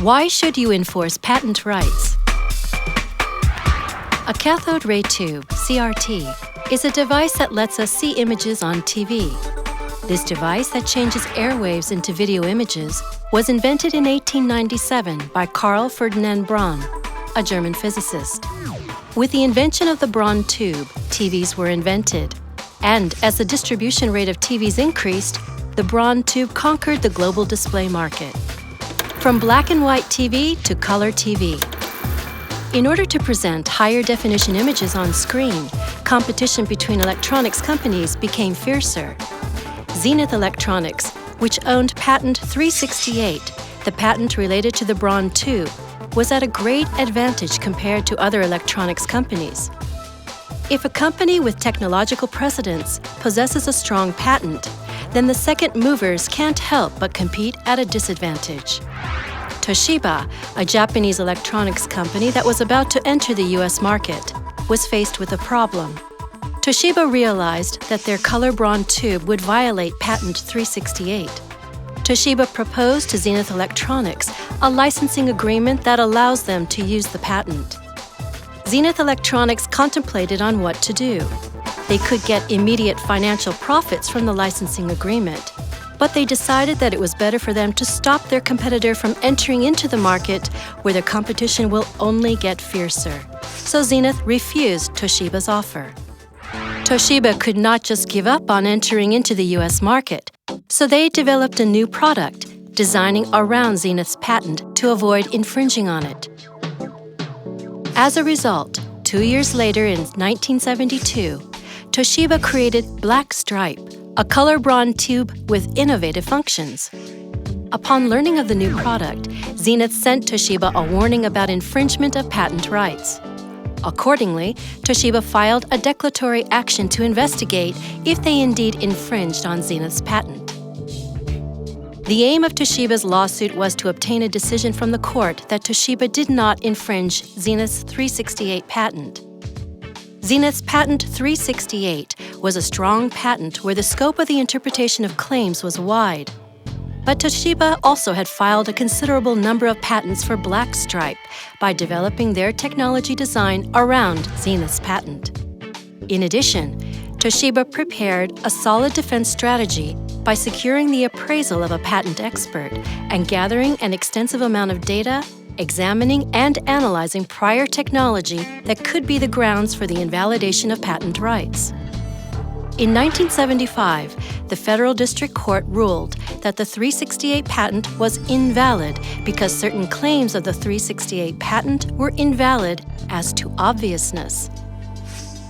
Why should you enforce patent rights? A cathode ray tube, CRT, is a device that lets us see images on TV. This device that changes airwaves into video images was invented in 1897 by Carl Ferdinand Braun, a German physicist. With the invention of the Braun tube, TVs were invented. And as the distribution rate of TVs increased, the Braun tube conquered the global display market. From black and white TV to color TV. In order to present higher definition images on screen, competition between electronics companies became fiercer. Zenith Electronics, which owned patent 368, the patent related to the Braun tube, was at a great advantage compared to other electronics companies. If a company with technological precedence possesses a strong patent, then the second movers can't help but compete at a disadvantage. Toshiba, a Japanese electronics company that was about to enter the US market, was faced with a problem. Toshiba realized that their color Braun tube would violate patent 368. Toshiba proposed to Zenith Electronics a licensing agreement that allows them to use the patent. Zenith Electronics contemplated on what to do. They could get immediate financial profits from the licensing agreement, but they decided that it was better for them to stop their competitor from entering into the market where their competition will only get fiercer. So Zenith refused Toshiba's offer. Toshiba could not just give up on entering into the US market, so they developed a new product, designing around Zenith's patent to avoid infringing on it. As a result, 2 years later in 1972, Toshiba created Black Stripe, a color Braun tube with innovative functions. Upon learning of the new product, Zenith sent Toshiba a warning about infringement of patent rights. Accordingly, Toshiba filed a declaratory action to investigate if they indeed infringed on Zenith's patent. The aim of Toshiba's lawsuit was to obtain a decision from the court that Toshiba did not infringe Zenith's 368 patent. Zenith's patent 368 was a strong patent where the scope of the interpretation of claims was wide. But Toshiba also had filed a considerable number of patents for Black Stripe by developing their technology design around Zenith's patent. In addition, Toshiba prepared a solid defense strategy by securing the appraisal of a patent expert and gathering an extensive amount of data, examining and analyzing prior technology that could be the grounds for the invalidation of patent rights. In 1975, the Federal District Court ruled that the 368 patent was invalid because certain claims of the 368 patent were invalid as to obviousness.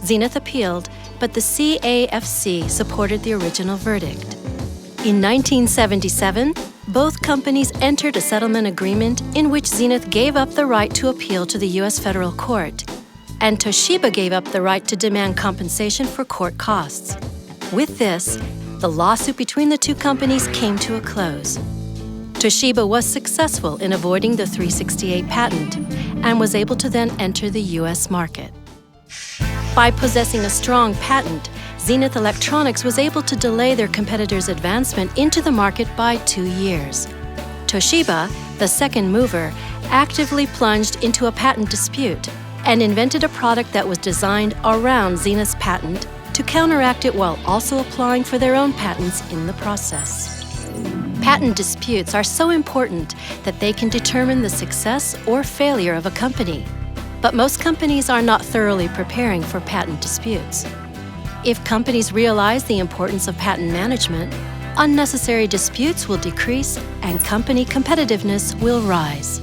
Zenith appealed, but the CAFC supported the original verdict. In 1977, both companies entered a settlement agreement in which Zenith gave up the right to appeal to the U.S. federal court, and Toshiba gave up the right to demand compensation for court costs. With this, the lawsuit between the two companies came to a close. Toshiba was successful in avoiding the 368 patent and was able to then enter the U.S. market. By possessing a strong patent, Zenith Electronics was able to delay their competitors' advancement into the market by 2 years. Toshiba, the second mover, actively plunged into a patent dispute and invented a product that was designed around Zenith's patent to counteract it while also applying for their own patents in the process. Patent disputes are so important that they can determine the success or failure of a company. But most companies are not thoroughly preparing for patent disputes. If companies realize the importance of patent management, unnecessary disputes will decrease and company competitiveness will rise.